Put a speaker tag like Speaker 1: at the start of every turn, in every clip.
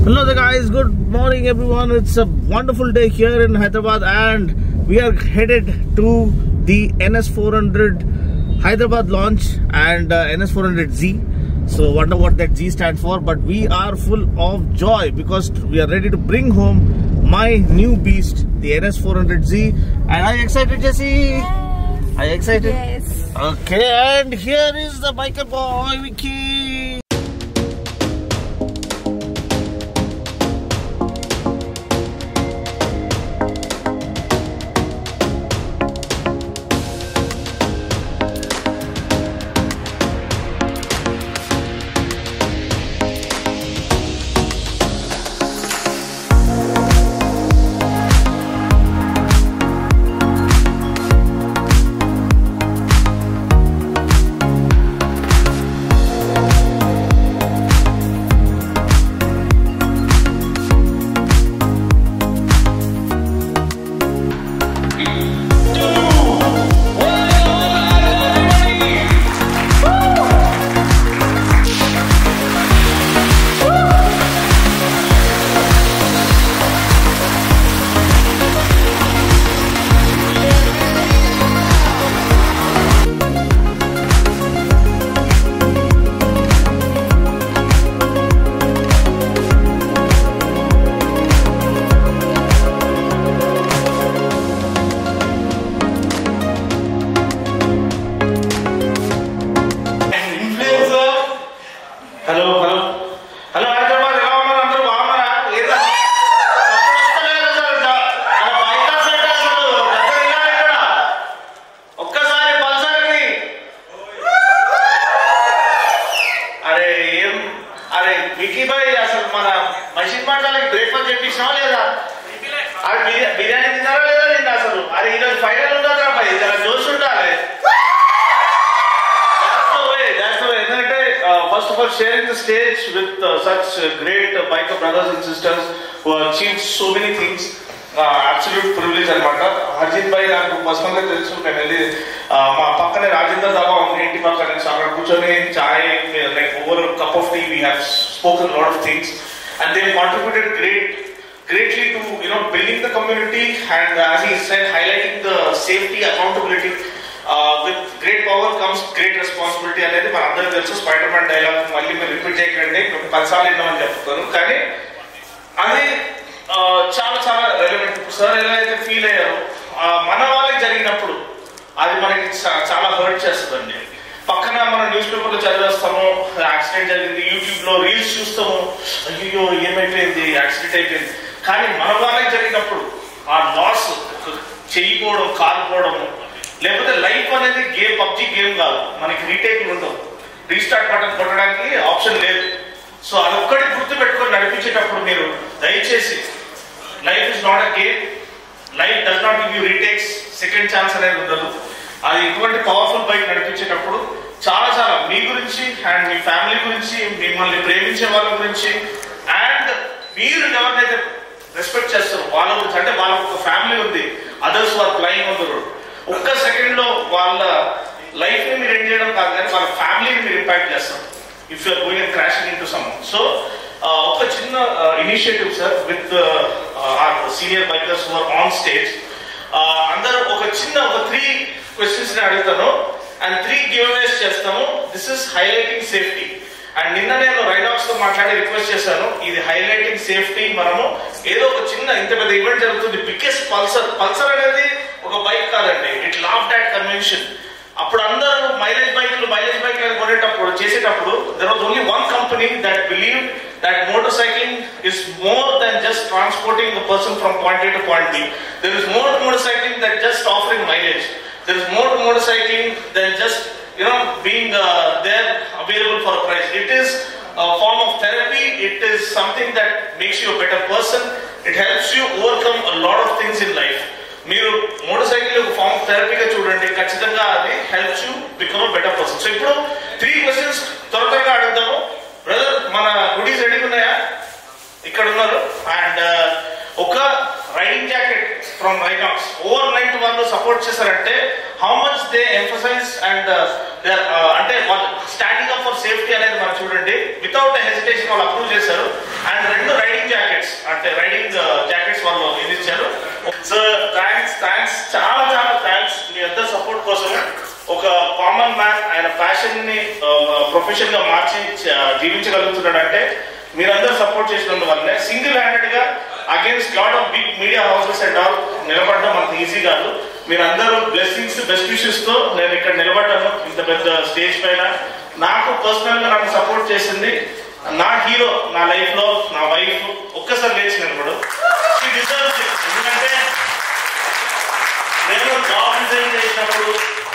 Speaker 1: Hello there guys, good morning everyone. It's a wonderful day here in Hyderabad and we are headed to the NS400 Hyderabad launch and NS400Z. So wonder what that Z stands for, but we are full of joy because we are ready to bring home my new beast, the NS400Z. And are you excited, Jesse?
Speaker 2: Yes.
Speaker 1: Are you excited?
Speaker 2: Yes.
Speaker 1: Okay, and here is the biker boy, Vicky. Vicky భాయ్ అసలు మన machine మాటలకి breakfast చేపించినా లేదా అది బిర్యానీ తిన్నారా లేదా నిన్న అసలు అది ఈరోజు ఫైనల్ ఉంటుందా భాయ్ చాలా జోష్ ఉండాలి ఎందుకంటే first of all sharing the stage with such great biker brothers and sisters who achieve so many things absolute privilege అనమాట. హర్జిత్ భాయ్ నాకు పర్సనల్ గా తెలుసు, నేను వెళ్ళి మా పక్కనే రాజేందర్ దాబా ఉంది ఇంటి పక్కన, అక్కడ కూర్చొని chai like over cup of tea we have spoken lot of things and they contributed greatly to building the community and as he said highlighting the safety accountability with great power comes great responsibility అనేది మన అందరికీ తెలుసు. Spider man dialogue మళ్ళీ మీరు repeat చేయకండి, 10 సార్లు విన్నామని చెప్తాను, కానీ అది చాలా చాలా రెలవెంట్. సార్ ఎలా అయితే ఫీల్ అయ్యారో మన వాళ్ళకి జరిగినప్పుడు అది మనకి చాలా హర్ట్ చేస్తుందండి. పక్కన మనం న్యూస్ పేపర్లో చదివేస్తాము యాక్సిడెంట్ జరిగింది, యూట్యూబ్ లో రీల్స్ చూస్తాము అయ్యో ఏమైపోయింది యాక్సిడెంట్ అయిపోయింది, కానీ మన వాళ్ళకి జరిగినప్పుడు ఆ లాస్ చెయ్యిపోవడం కాలిపోవడము లేకపోతే లైఫ్ అనేది గేమ్ పబ్జీ గేమ్ కాదు, మనకి రీటేక్లు ఉండవు, రీస్టార్ట్ బటన్ కొట్టడానికి ఆప్షన్ లేదు. సో అదొక్కటి గుర్తు పెట్టుకొని నడిపించేటప్పుడు మీరు దయచేసి life is not a game, life does not give you retakes, second chance అనేది ఉండదు. అది ఇటువంటి పవర్ఫుల్ బైక్ నడిపించేటప్పుడు చాలా చాలా మీ గురించి అండ్ మీ ఫ్యామిలీ గురించి, మిమ్మల్ని ప్రేమించే వాళ్ళ గురించి అండ్ మీరు ఎవరినైతే రెస్పెక్ట్ చేస్తారు వాళ్ళ గురించి, అంటే వాళ్ళకు ఒక ఫ్యామిలీ ఉంది, others are flying on the road, ఒక్క సెకండ్ లో వాళ్ళ లైఫ్ ని మీరు ఎండ్ చేయడం కాదు కానీ వాళ్ళ ఫ్యామిలీని మీరు ఇంపాక్ట్ చేస్తారు if you're going and crashing into someone. So ఒక చిన్న initiative sir with senior bikers who are on stage, అందరూ ఒక 3 క్వశ్చన్స్ ని అడుగుతాను అండ్ 3 గివ్ అవేస్ చేస్తాము. This is highlighting safety and నిన్న నేను రైడాక్స్ తో మాట్లాడి రిక్వెస్ట్ చేశాను, ఇది హైలైటింగ్ సేఫ్టీ, మనము ఏదో ఒక చిన్న ఇంత పెద్ద ఈవెంట్ జరుగుతుంది, బిగ్గెస్ట్ పల్సర్ అనేది ఒక బైక్ కాదండి, ఇట్ లాఫ్డ్ అట్ కన్వెన్షన్. అప్పుడు అందరూ మైలేజ్ బైక్లు కొనేటప్పుడు చేసేటప్పుడు there was only one company that believe that motorcycling is more than just transporting a person from point A to point B. There is more to motorcycling than just offering mileage. There is more to motorcycling than just being there available for a price. It is a form of therapy. It is something that makes you a better person. It helps you overcome a lot of things in life. మీరు motor ఒక form of థెరపీగా చూడండి, ఖచ్చితంగా అది helps you become a better person. So ఇప్పుడు 3 questions త్వరగా అడుగుతాము. Brother మన goodies ready ఉన్నాయా? ఇక్కడ ఉన్నారు. అండ్ ఒక రైడింగ్ జాకెట్ ఫ్రమ్ రైడాక్స్ ఓవర్నైట్ వాళ్ళు సపోర్ట్ చేశారంటే how much they emphasize and అంటే స్టాండింగ్ అప్ ఫర్ సేఫ్టీ అనేది మనం చూడండి, వితౌట్ హెసిటేషన్ వాళ్ళు అప్రూవ్ చేశారు. అండ్ 2 రైడింగ్ కామన్ మ్యాన్ ఆయన ప్యాషన్ ని ప్రొఫెషన్ గా మార్చి జీవించగలుగుతున్నాడంటే మీరందరూ సపోర్ట్ చేసినందువల్లనే. సింగిల్ హ్యాండెడ్ గా against lot of big media houses and all నిలబడడం అంత ఈజీ కాదు. మీరందరూ బ్లెస్సింగ్స్ బెస్ట్ విషెస్ తో నేను ఇక్కడ నిలబడ్డాను ఇంత పెద్ద స్టేజ్ పైన. నాకు పర్సనల్ గా నన్ను సపోర్ట్ చేసింది నా హీరో నా లైఫ్ లో నా వైఫ్. ఒక్కసారి లేచి నిలబడు. ఎందుకంటే నేను జాబ్ రిజైన్ చేసినప్పుడు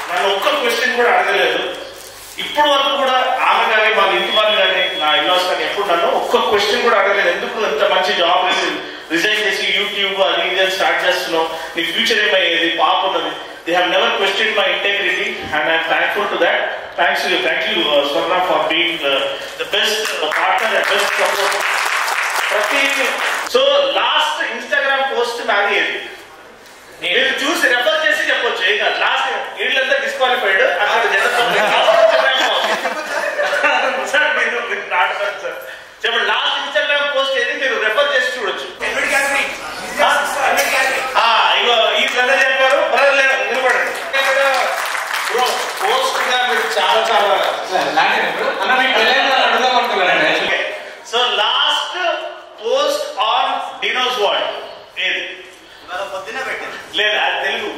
Speaker 1: నన్ను ఒక్క క్వశ్చన్ కూడా అడగలేదు. ఇప్పటి వరకు కూడా ఆమె కానీ వాళ్ళ ఇంటి వాళ్ళు కానీ నా ఇల్లాస్ కానీ ఎప్పుడు నన్ను ఒక్క క్వశ్చన్ కూడా అడగలేదు. ఎందుకు ఇంత మంచి జాబ్ రిజైన్ చేసి యూట్యూబ్ అది ఇది స్టార్ట్ చేస్తున్నావు, నీ ఫ్యూచర్ ఏమయ్యేది, పాప ఉన్నది. They have never question my integrity and I'm thankful to that. Thank you Swarna for being the best partner and best support. ప్రతి సో లాస్ట్ ఇన్స్టాగ్రామ్ పోస్ట్ నాది ఏది మీరు చూసి రెఫర్ చేసి చెప్పొచ్చు. ఇక లాస్ట్ వీళ్ళంతా డిస్క్వాలిఫైడ్ అక్కడ సార్ మీరు నాటకారు సార్ చెప్పండి. లాస్ట్ ఇన్స్టాగ్రామ్ పోస్ట్ ఏది మీరు రెఫర్ చేసి చూడొచ్చు. ఇగో ఈ బ్రదర్ చెప్పారు, బ్రదర్ నిలబడండి. పోస్ట్ గా మీరు చాలా చాలా so last post on Dino's world ఏది లేదా అది తెలుగు.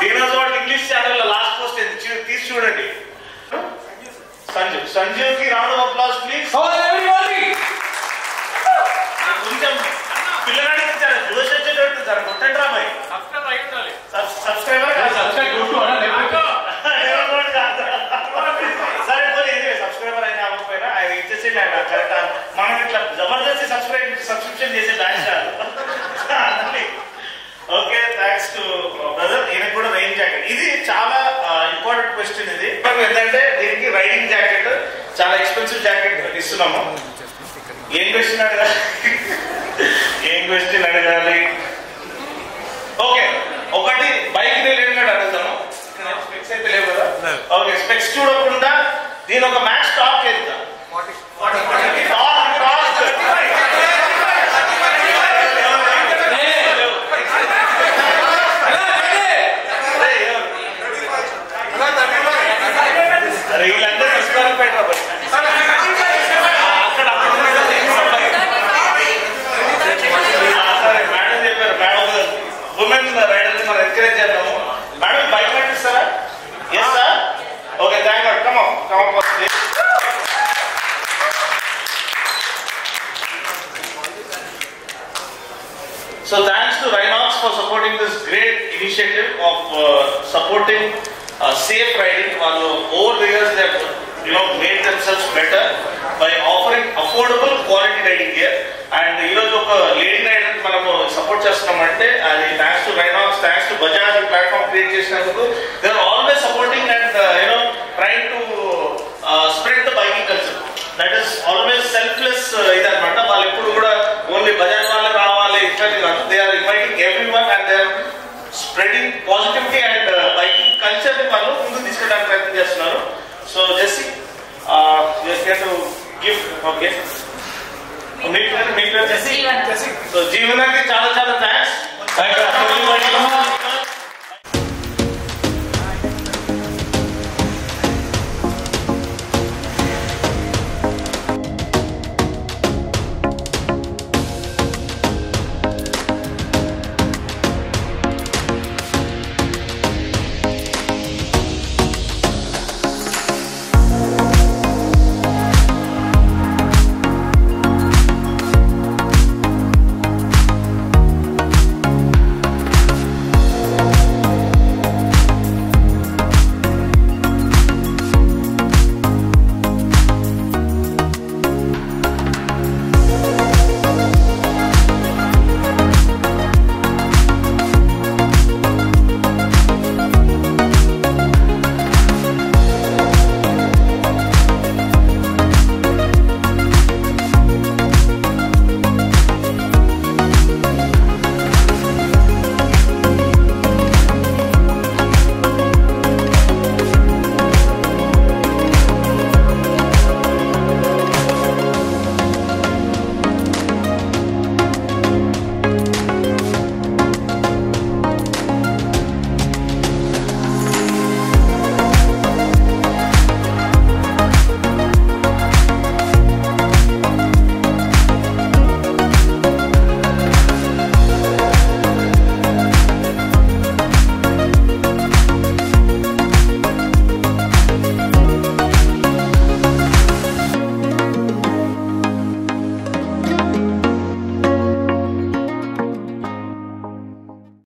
Speaker 1: డినోస్ వరల్డ్ ఇంగ్లీష్ ఛానల్ లో లాస్ట్ పోస్ట్ ఏది తీసి చూడండి. సంజీవ్ కి రౌండ్ ఆఫ్ అప్లాస్ ప్లీజ్. కొంచెం పిల్లగాడికి ఇచ్చారు దూషించేటట్టు సార్ కొట్టండి రా మరి. సబ్స్క్రైబర్ సరే పోయి సబ్స్క్రైబర్ అయినా అవ్వకపోయినా ఆయన ఇచ్చేసి కరెక్ట్. మనం ఇట్లా జబర్దస్తి సబ్స్క్రిప్షన్ చేసే డాన్స్ కాదు. Okay thanks to brother. ఈయనకు కూడా రైన్ జాకెట్ ఇది చాలా ఇంపార్టెంట్ క్వశ్చన్. ఇది ఏంటంటే దీనికి రైడింగ్ జాకెట్ చాలా ఎక్స్పెన్సివ్ జాకెట్ ఇస్తున్నాము. ఏం క్వశ్చన్ అడగాలి ఏం క్వశ్చన్ అడగాలి? ఓకే ఒకటి బైక్ రిలేటెడ్ అడుగుతాను. స్పెక్స్ అయితే లేవు కదా. ఓకే స్పెక్స్ చూడకుండా దీని ఒక మ్యాక్స్ టాప్ ఎంత? వీళ్ళందరూ డిస్క్వాలిఫైడ్ కాబట్టి మేడం చెప్పారు. మేడం ఉమెన్ రైడర్ని మనం ఎంకరేజ్ చేద్దాము. మేడం బైక్ నడిపిస్తారా? Yes sir. Okay thank you. Come వస్తుంది. So thanks to Rhinox for supporting this great initiative of supporting safe riding. Over the years they have made themselves better by offering affordable quality riding gear. And oka lady rider ki manamu support chestunamante adi thanks to Rhinox, thanks to Bajaj platform create chesinanduku. They are always supporting and trying to spread the biking culture. That is always selfless idanamata. Vallu eppudu kuda only Bajaj valle raavali ittadi kaadu. They are inviting everyone and they are spreading positivity and biking culture ni vallu mundu తీసుకెళ్ళడానికి ప్రయత్నం చేస్తున్నారు. So Jesse, just get to give. Okay. So Jeevana ki చాలా చాలా thanks.